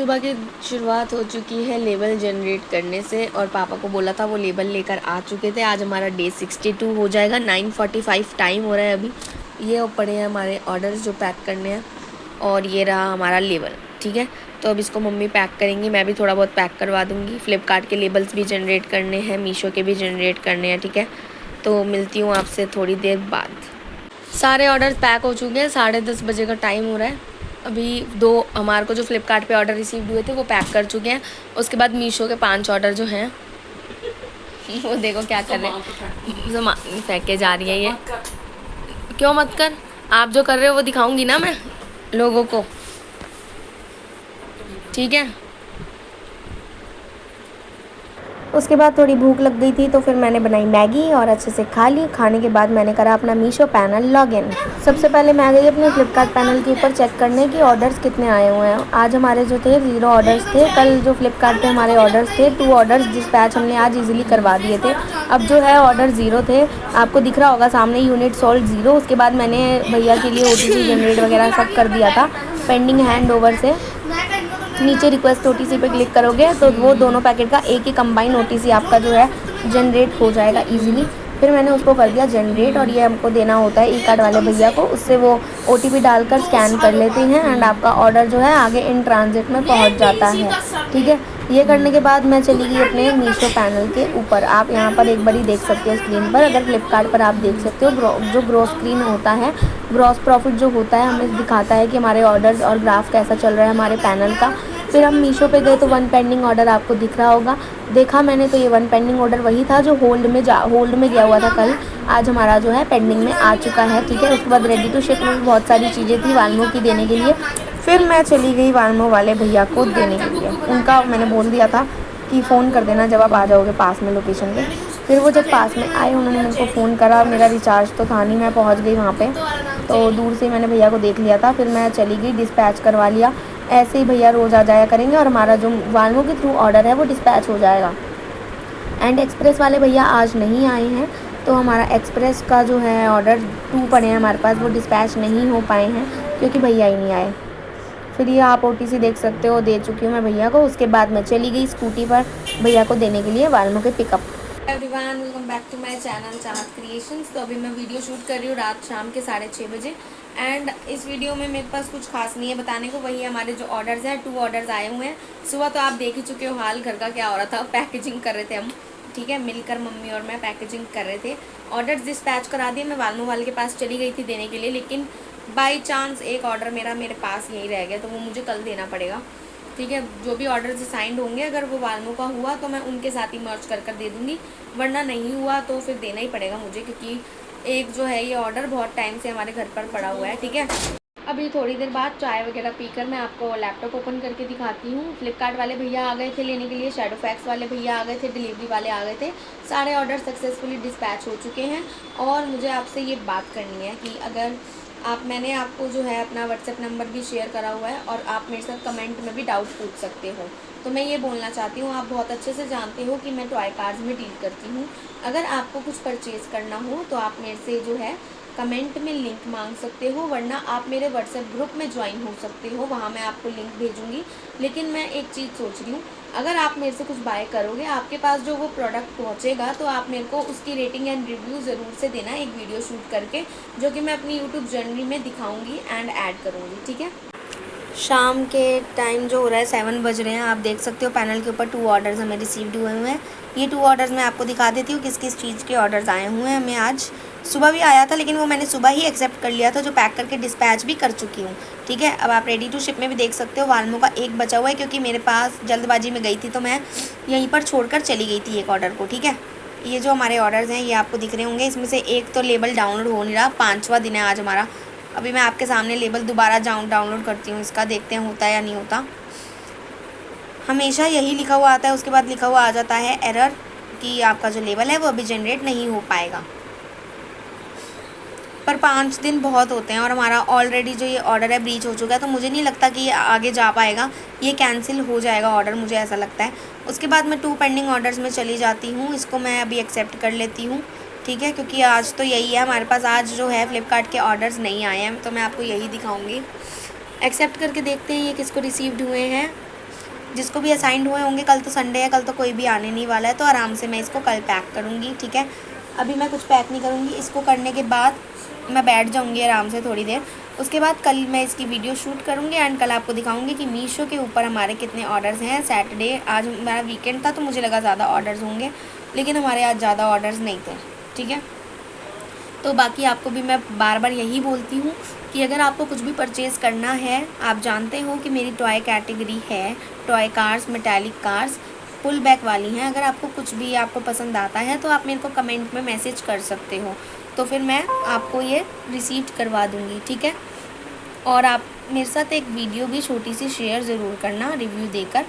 सुबह की शुरुआत हो चुकी है लेबल जनरेट करने से, और पापा को बोला था वो लेबल लेकर आ चुके थे। आज हमारा डे 62 हो जाएगा। 9:45 टाइम हो रहा है अभी। ये पड़े हैं हमारे ऑर्डर्स जो पैक करने हैं, और ये रहा हमारा लेबल। ठीक है, तो अब इसको मम्मी पैक करेंगी, मैं भी थोड़ा बहुत पैक करवा दूँगी। फ़्लिपकार्ट के लेबल्स भी जनरेट करने हैं, मीशो के भी जनरेट करने हैं। ठीक है, तो मिलती हूँ आपसे थोड़ी देर बाद। सारे ऑर्डर पैक हो चुके हैं। 10:30 बजे का टाइम हो रहा है। अभी दो हमारे को जो फ़्लिपकार्ट पे ऑर्डर रिसीव हुए थे वो पैक कर चुके हैं। उसके बाद मीशो के 5 ऑर्डर जो हैं वो देखो क्या कर रहे हैं, सामान फेंक के जा रही है ये। क्यों मत कर, आप जो कर रहे हो वो दिखाऊंगी ना मैं लोगों को। ठीक है, उसके बाद थोड़ी भूख लग गई थी तो फिर मैंने बनाई मैगी और अच्छे से खा ली। खाने के बाद मैंने करा अपना मीशो पैनल लॉगिन। सबसे पहले मैं गई अपने फ़्लिपकार्ट पैनल के ऊपर चेक करने कि ऑर्डर्स कितने आए हुए हैं। आज हमारे जो थे 0 ऑर्डर्स थे। कल जो फ़्लिपकार्ट पे हमारे ऑर्डर्स थे 2 ऑर्डर्स डिस्पैच हमने आज ईज़िली करवा दिए थे। अब जो है ऑर्डर 0 थे, आपको दिख रहा होगा सामने यूनिट सोल्ड 0। उसके बाद मैंने भैया के लिए OTC जनरेट वगैरह सब कर दिया था पेंडिंग हैंड ओवर से। नीचे रिक्वेस्ट OTC पे क्लिक करोगे तो वो दोनों पैकेट का एक ही कंबाइन OTC आपका जो है जनरेट हो जाएगा इजीली। फिर मैंने उसको कर दिया जनरेट, और ये हमको देना होता है ई-कार्ड वाले भैया को। उससे वो OTP डालकर स्कैन कर लेते हैं एंड आपका ऑर्डर जो है आगे इन ट्रांजिट में पहुंच जाता है। ठीक है, ये करने के बाद मैं चली गई अपने मीशो पैनल के ऊपर। आप यहाँ पर एक बारी देख सकते हो स्क्रीन पर। अगर फ्लिपकार्ट पर आप देख सकते हो जो ग्रॉस स्क्रीन होता है, ग्रॉस प्रॉफिट जो होता है हमें दिखाता है कि हमारे ऑर्डर्स और ग्राफ कैसा चल रहा है हमारे पैनल का। फिर हम मीशो पे गए तो 1 पेंडिंग ऑर्डर आपको दिख रहा होगा। देखा मैंने तो ये 1 पेंडिंग ऑर्डर वही था जो होल्ड में गया हुआ था कल। आज हमारा जो है पेंडिंग में आ चुका है। ठीक है, उसके बाद रेडी टू शिप में बहुत सारी चीज़ें थी वालमो की देने के लिए। फिर मैं चली गई वालमो वाले भैया को देने के लिए। उनका मैंने बोल दिया था कि फ़ोन कर देना जब आप आ जाओगे पास में लोकेशन पे। फिर वो जब पास में आए उन्होंने मेरे को फ़ोन करा। मेरा रिचार्ज तो था नहीं, मैं पहुंच गई वहाँ पे, तो दूर से मैंने भैया को देख लिया था। फिर मैं चली गई, डिस्पैच करवा लिया। ऐसे ही भैया रोज़ आ जाया करेंगे और हमारा जो वालमो के थ्रू ऑर्डर है वो डिस्पैच हो जाएगा। एंड एक्सप्रेस वाले भैया आज नहीं आए हैं, तो हमारा एक्सप्रेस का जो है ऑर्डर 2 पड़े हैं हमारे पास, वो डिस्पैच नहीं हो पाए हैं क्योंकि भैया ही नहीं आए। फिर ये आप OTC देख सकते हो, दे चुकी हूँ मैं भैया को। उसके बाद मैं चली गई स्कूटी पर भैया को देने के लिए वालमो के pickup. Everyone, welcome back to my channel Chahat creations. तो अभी मैं वीडियो शूट कर रही हूँ रात शाम के 6:30 बजे। एंड इस वीडियो में मेरे पास कुछ खास नहीं है बताने को। वही हमारे जो ऑर्डर्स हैं 2 ऑर्डर्स आए हुए हैं। सुबह तो आप देख ही चुके हो हाल घर का क्या हो रहा था, पैकेजिंग कर रहे थे हम। ठीक है, मिलकर मम्मी और मैं पैकेजिंग कर रहे थे। ऑर्डर्स डिस्पैच करा दिए। मैं वालमो वाले के पास चली गई थी देने के लिए, लेकिन बाई चांस एक ऑर्डर मेरे पास यहीं रह गया, तो वो मुझे कल देना पड़ेगा। ठीक है, जो भी ऑर्डर्स असाइंड होंगे अगर वो वालमो का हुआ तो मैं उनके साथ ही मर्ज कर दे दूँगी, वरना नहीं हुआ तो फिर देना ही पड़ेगा मुझे, क्योंकि एक जो है ये ऑर्डर बहुत टाइम से हमारे घर पर पड़ा हुआ है। ठीक है, अभी थोड़ी देर बाद चाय वगैरह पीकर मैं आपको लैपटॉप ओपन करके दिखाती हूँ। फ्लिपकार्ट वाले भैया आ गए थे लेने के लिए, शैडो फैक्स वाले भैया आ गए थे, डिलीवरी वाले आ गए थे। सारे ऑर्डर सक्सेसफुली डिस्पैच हो चुके हैं। और मुझे आपसे ये बात करनी है कि अगर मैंने आपको जो है अपना व्हाट्सएप नंबर भी शेयर करा हुआ है और आप मेरे साथ कमेंट में भी डाउट पूछ सकते हो। तो मैं ये बोलना चाहती हूँ, आप बहुत अच्छे से जानते हो कि मैं टॉय कार्ड्स में डील करती हूँ। अगर आपको कुछ परचेज़ करना हो तो आप मेरे से जो है कमेंट में लिंक मांग सकते हो, वरना आप मेरे व्हाट्सएप ग्रुप में ज्वाइन हो सकते हो, वहाँ मैं आपको लिंक भेजूँगी। लेकिन मैं एक चीज़ सोच रही हूँ, अगर आप मेरे से कुछ बाय करोगे, आपके पास जो वो प्रोडक्ट पहुँचेगा तो आप मेरे को उसकी रेटिंग एंड रिव्यू ज़रूर से देना एक वीडियो शूट करके, जो कि मैं अपनी यूट्यूब जर्नी में दिखाऊँगी एंड ऐड करूँगी। ठीक है, शाम के टाइम जो हो रहा है 7 बज रहे हैं। आप देख सकते हो पैनल के ऊपर 2 ऑर्डर्स हमें रिसीव्ड हुए हुए हैं। ये 2 ऑर्डर्स मैं आपको दिखा देती हूँ किस किस चीज़ के ऑर्डर्स आए हुए हैं। हमें आज सुबह भी आया था, लेकिन वो मैंने सुबह ही एक्सेप्ट कर लिया था, जो पैक करके डिस्पैच भी कर चुकी हूँ। ठीक है, अब आप रेडी टू शिप में भी देख सकते हो वालमो का एक बचा हुआ है, क्योंकि मेरे पास जल्दबाजी में गई थी तो मैं यहीं पर छोड़कर चली गई थी एक ऑर्डर को। ठीक है, ये जो हमारे ऑर्डर्स हैं ये आपको दिख रहे होंगे। इसमें से एक तो लेबल डाउनलोड हो नहीं रहा, 5वां दिन है आज हमारा। अभी मैं आपके सामने लेबल दोबारा डाउनलोड करती हूँ इसका, देखते हैं होता है या नहीं होता। हमेशा यही लिखा हुआ आता है, उसके बाद लिखा हुआ आ जाता है एरर कि आपका जो लेबल है वो अभी जनरेट नहीं हो पाएगा। पर 5 दिन बहुत होते हैं और हमारा ऑलरेडी जो ये ऑर्डर है ब्रीच हो चुका है, तो मुझे नहीं लगता कि ये आगे जा पाएगा, ये कैंसिल हो जाएगा ऑर्डर, मुझे ऐसा लगता है। उसके बाद मैं 2 पेंडिंग ऑर्डर्स में चली जाती हूँ, इसको मैं अभी एक्सेप्ट कर लेती हूँ। ठीक है, क्योंकि आज तो यही है हमारे पास, आज जो है फ्लिपकार्ट के ऑर्डर्स नहीं आए हैं, तो मैं आपको यही दिखाऊँगी। एक्सेप्ट करके देखते हैं ये किसको रिसीव्ड हुए हैं। जिसको भी असाइंड हुए होंगे, कल तो संडे है, कल तो कोई भी आने नहीं वाला है, तो आराम से मैं इसको कल पैक करूँगी, ठीक है। अभी मैं कुछ पैक नहीं करूँगी, इसको करने के बाद मैं बैठ जाऊँगी आराम से थोड़ी देर। उसके बाद कल मैं इसकी वीडियो शूट करूँगी एंड कल आपको दिखाऊँगी कि मीशो के ऊपर हमारे कितने ऑर्डर्स हैं। सैटरडे आज हमारा वीकेंड था तो मुझे लगा ज़्यादा ऑर्डर्स होंगे, लेकिन हमारे आज ज़्यादा ऑर्डर्स नहीं थे, ठीक है। तो बाकी आपको भी मैं बार बार यही बोलती हूँ कि अगर आपको कुछ भी परचेज़ करना है, आप जानते हो कि मेरी टॉय कैटेगरी है, toy cars, metallic cars, pull back वाली हैं। अगर आपको कुछ भी आपको पसंद आता है तो आप मेरे को कमेंट में मैसेज कर सकते हो, तो फिर मैं आपको ये रिसीव करवा दूँगी, ठीक है। और आप मेरे साथ एक वीडियो भी छोटी सी शेयर ज़रूर करना रिव्यू देकर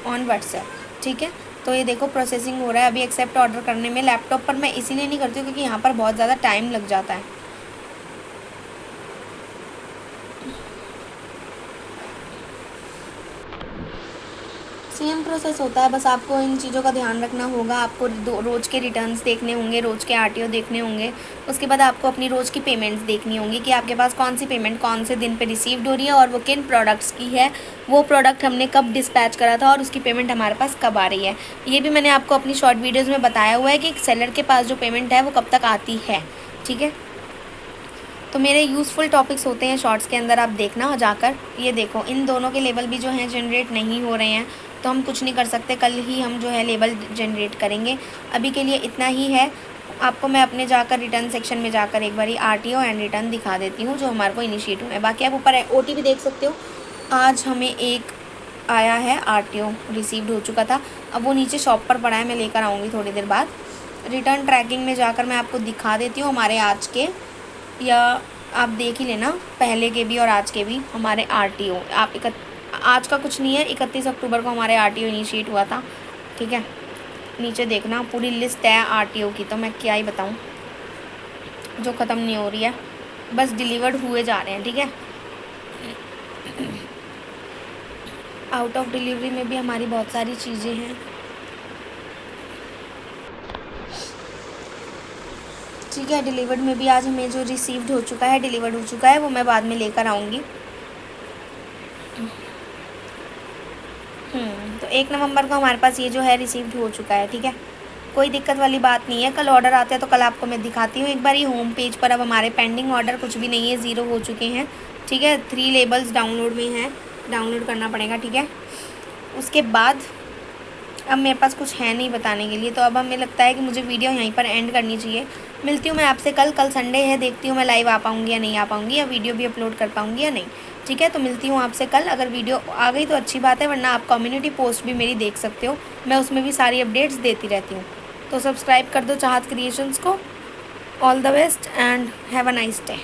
ऑन व्हाट्सएप, ठीक है। तो ये देखो प्रोसेसिंग हो रहा है अभी एक्सेप्ट ऑर्डर करने में। लैपटॉप पर मैं इसीलिए नहीं करती हूँ क्योंकि यहाँ पर बहुत ज़्यादा टाइम लग जाता है। सेम प्रोसेस होता है, बस आपको इन चीज़ों का ध्यान रखना होगा। आपको रोज़ के रिटर्न्स देखने होंगे, रोज़ के आरटीओ देखने होंगे। उसके बाद आपको अपनी रोज़ की पेमेंट्स देखनी होंगी कि आपके पास कौन सी पेमेंट कौन से दिन पे रिसीव्ड हो रही है और वो किन प्रोडक्ट्स की है, वो प्रोडक्ट हमने कब डिस्पैच करा था और उसकी पेमेंट हमारे पास कब आ रही है। ये भी मैंने आपको अपनी शॉर्ट वीडियोज़ में बताया हुआ है कि सेलर के पास जो पेमेंट है वो कब तक आती है, ठीक है। तो मेरे यूज़फुल टॉपिक्स होते हैं शॉर्ट्स के अंदर, आप देखना हो जाकर। ये देखो इन दोनों के लेवल भी जो हैं जनरेट नहीं हो रहे हैं, तो हम कुछ नहीं कर सकते, कल ही हम जो है लेवल जनरेट करेंगे। अभी के लिए इतना ही है। आपको मैं अपने जाकर रिटर्न सेक्शन में जाकर एक बारी आरटीओ एंड रिटर्न दिखा देती हूँ जो हमारे को इनिशिएट हुआ है। बाकी आप ऊपर ओटीपी देख सकते हो। आज हमें एक आया है आरटीओ, रिसीव्ड हो चुका था, अब वो नीचे शॉप पर पड़ा है, मैं लेकर आऊँगी थोड़ी देर बाद। रिटर्न ट्रैकिंग में जाकर मैं आपको दिखा देती हूँ हमारे आज के, या आप देख ही लेना पहले के भी और आज के भी हमारे आरटीओ। आप आज का कुछ नहीं है, 31 अक्टूबर को हमारे आरटीओ इनिशिएट हुआ था, ठीक है। नीचे देखना पूरी लिस्ट है आरटीओ की, तो मैं क्या ही बताऊं जो ख़त्म नहीं हो रही है, बस डिलीवर्ड हुए जा रहे हैं, ठीक है। आउट ऑफ डिलीवरी में भी हमारी बहुत सारी चीज़ें हैं, ठीक है। डिलीवर्ड में भी आज हमें जो रिसीव्ड हो चुका है, डिलीवर्ड हो चुका है, वो मैं बाद में लेकर आऊँगी। तो 1 नवंबर को हमारे पास ये जो है रिसीव्ड हो चुका है, ठीक है। कोई दिक्कत वाली बात नहीं है। कल ऑर्डर आते हैं तो कल आपको मैं दिखाती हूँ एक बार। ये होम पेज पर अब हमारे पेंडिंग ऑर्डर कुछ भी नहीं है, 0 हो चुके हैं, ठीक है। 3 लेबल्स डाउनलोड में हैं, डाउनलोड करना पड़ेगा, ठीक है। उसके बाद अब मेरे पास कुछ है नहीं बताने के लिए, तो अब हमें लगता है कि मुझे वीडियो यहीं पर एंड करनी चाहिए। मिलती हूँ मैं आपसे कल संडे है, देखती हूँ मैं लाइव आ पाऊँगी या नहीं आ पाऊँगी, या वीडियो भी अपलोड कर पाऊँगी या नहीं, ठीक है। तो मिलती हूँ आपसे कल। अगर वीडियो आ गई तो अच्छी बात है, वरना आप कम्युनिटी पोस्ट भी मेरी देख सकते हो, मैं उसमें भी सारी अपडेट्स देती रहती हूँ। तो सब्सक्राइब कर दो चाहत क्रिएशंस को। All the best and have a nice day.